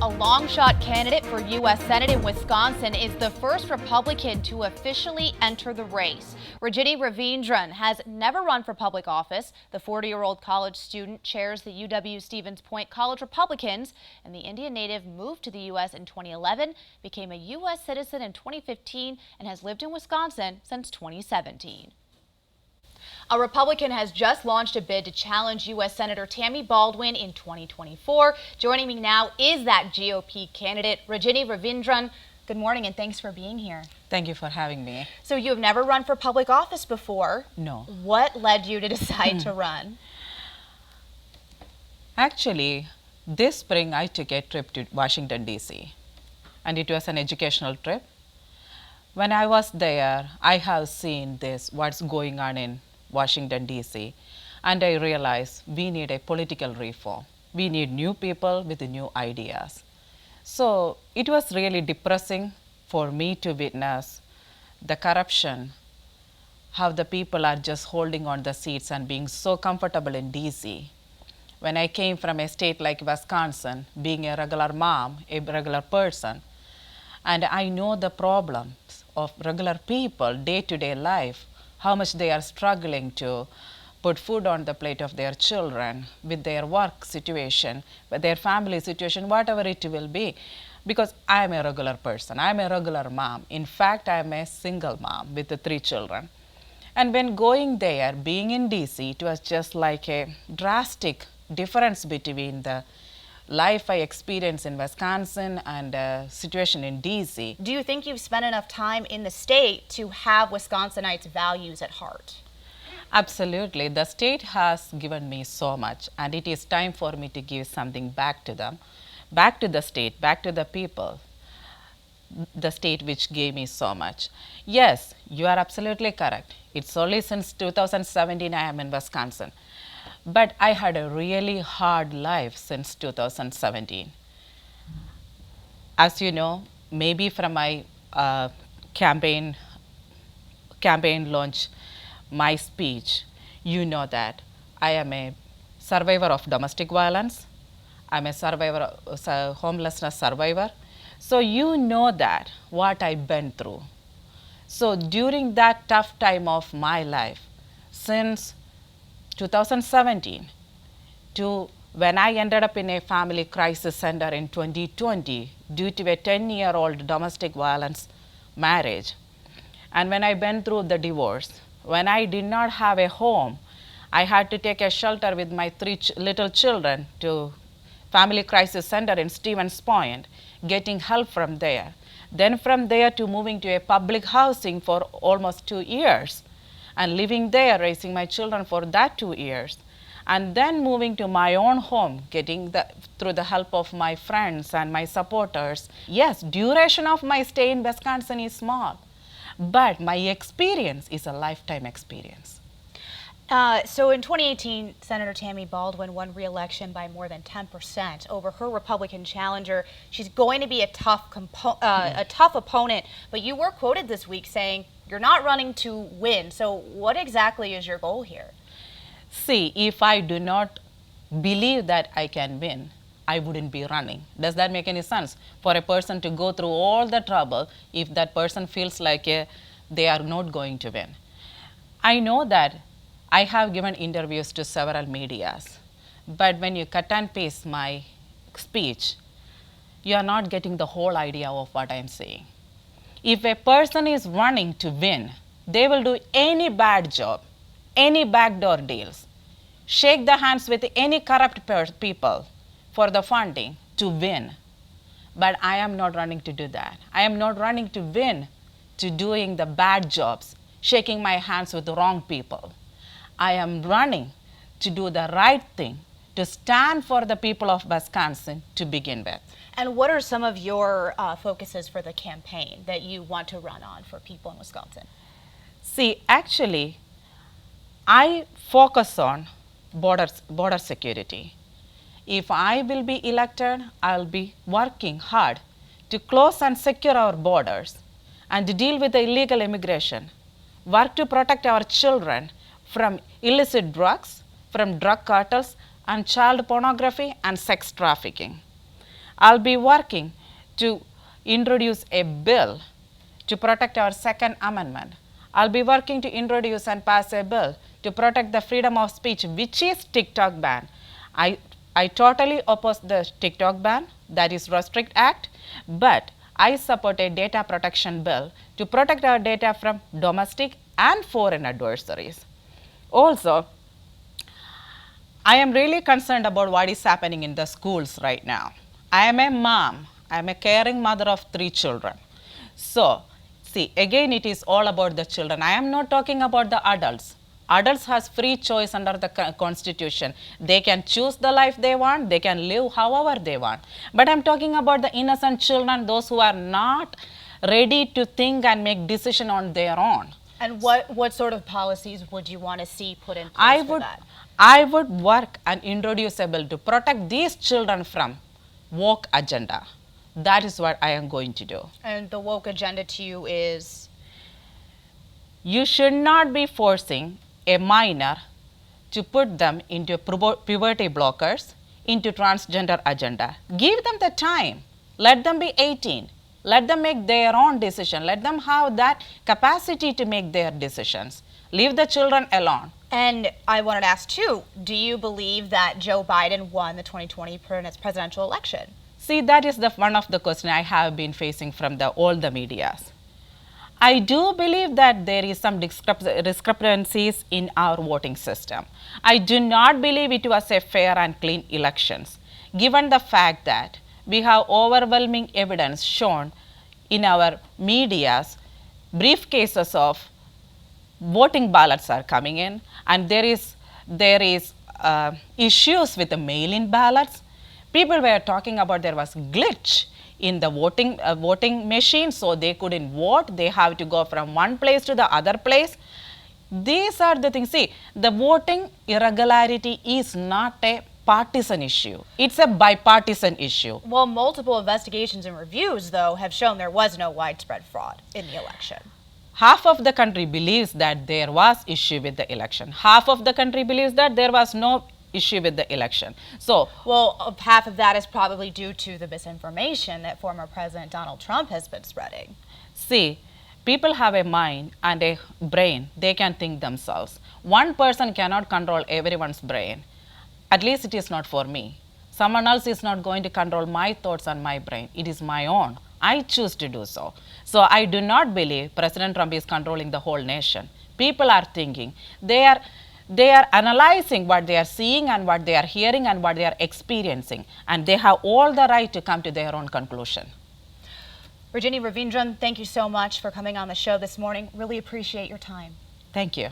A long-shot candidate for U.S. Senate in Wisconsin is the first Republican to officially enter the race. Rejani Raveendran has never run for public office. The 40-year-old college student chairs the UW-Stevens Point College Republicans, and the Indian native moved to the U.S. in 2011, became a U.S. citizen in 2015, and has lived in Wisconsin since 2017. A Republican has just launched a bid to challenge U.S. Senator Tammy Baldwin in 2024. Joining me now is that GOP candidate, Rejani Raveendran. Good morning and thanks for being here. Thank you for having me. So you have never run for public office before. No. What led you to decide to run? Actually, this spring I took a trip to Washington, D.C. and it was an educational trip. When I was there, I have seen what's going on in Washington, D.C. and I realized we need a political reform. We need new people with new ideas. So it was really depressing for me to witness the corruption, how the people are just holding on the seats and being so comfortable in D.C. When I came from a state like Wisconsin, being a regular mom, a regular person, and I know the problems of regular people, day-to-day life, how much they are struggling to put food on the plate of their children, with their work situation, with their family situation, whatever it will be. Because I am a regular person, I am a regular mom. In fact, I am a single mom with the 3 children. And when going there, being in DC, it was just like a drastic difference between the life I experienced in Wisconsin and situation in DC. Do you think you've spent enough time in the state to have Wisconsinites' values at heart? Absolutely. The state has given me so much, and it is time for me to give something back to them, back to the state, back to the people, the state which gave me so much. Yes, you are absolutely correct. It's only since 2017 I am in Wisconsin. But I had a really hard life since 2017. As you know, maybe from my campaign launch, my speech, you know that I am a survivor of domestic violence. I'm a survivor, homelessness survivor. So you know that what I've been through. So during that tough time of my life, since 2017 to when I ended up in a family crisis center in 2020 due to a 10-year-old domestic violence marriage. And when I went through the divorce, when I did not have a home, I had to take a shelter with my 3 little children to family crisis center in Stevens Point, getting help from there. Then from there to moving to a public housing for almost 2 years. And living there, raising my children for that 2 years. And then moving to my own home, getting through the help of my friends and my supporters. Yes, duration of my stay in Wisconsin is small, but my experience is a lifetime experience. So in 2018, Senator Tammy Baldwin won re-election by more than 10% over her Republican challenger. She's going to be a tough opponent, but you were quoted this week saying you're not running to win. So what exactly is your goal here? See, if I do not believe that I can win, I wouldn't be running. Does that make any sense? For a person to go through all the trouble if that person feels like they are not going to win. I know that I have given interviews to several medias, but when you cut and paste my speech, you are not getting the whole idea of what I'm saying. If a person is running to win, they will do any bad job, any backdoor deals, shake the hands with any corrupt people for the funding to win. But I am not running to do that. I am not running to win to doing the bad jobs, shaking my hands with the wrong people. I am running to do the right thing, to stand for the people of Wisconsin to begin with. And what are some of your focuses for the campaign that you want to run on for people in Wisconsin? See, actually, I focus on border security. If I will be elected, I'll be working hard to close and secure our borders and to deal with the illegal immigration, work to protect our children from illicit drugs, from drug cartels, and child pornography and sex trafficking. I'll be working to introduce a bill to protect our Second Amendment. I'll be working to introduce and pass a bill to protect the freedom of speech, which is TikTok ban. I totally oppose the TikTok ban, that is Restrict Act, but I support a data protection bill to protect our data from domestic and foreign adversaries. Also, I am really concerned about what is happening in the schools right now. I am a mom. I am a caring mother of 3 children. So, see, again it is all about the children. I am not talking about the adults. Adults has free choice under the constitution. They can choose the life they want. They can live however they want. But I am talking about the innocent children, those who are not ready to think and make decision on their own. And what sort of policies would you want to see put in place for that? I would work and introduce a bill to protect these children from woke agenda. That is what I am going to do. And the woke agenda to you is? You should not be forcing a minor to put them into puberty blockers, into transgender agenda. Give them the time. Let them be 18. Let them make their own decision. Let them have that capacity to make their decisions. Leave the children alone. And I wanted to ask too, do you believe that Joe Biden won the 2020 presidential election? See, that is one of the questions I have been facing from all the medias. I do believe that there is some discrepancies in our voting system. I do not believe it was a fair and clean elections, given the fact that we have overwhelming evidence shown in our medias, brief cases of voting ballots are coming in, and there is issues with the mail-in ballots. People were talking about there was glitch in the voting machine, so they couldn't vote. They have to go from one place to the other place. These are the things. See, the voting irregularity is not a partisan issue. It's a bipartisan issue. Well, multiple investigations and reviews, though, have shown there was no widespread fraud in the election. Half of the country believes that there was issue with the election. Half of the country believes that there was no issue with the election. So, well, half of that is probably due to the misinformation that former President Donald Trump has been spreading. See, people have a mind and a brain. They can think themselves. One person cannot control everyone's brain. At least it is not for me. Someone else is not going to control my thoughts and my brain. It is my own. I choose to do so. So I do not believe President Trump is controlling the whole nation. People are thinking. They are analyzing what they are seeing and what they are hearing and what they are experiencing. And they have all the right to come to their own conclusion. Rejani Raveendran, thank you so much for coming on the show this morning. Really appreciate your time. Thank you.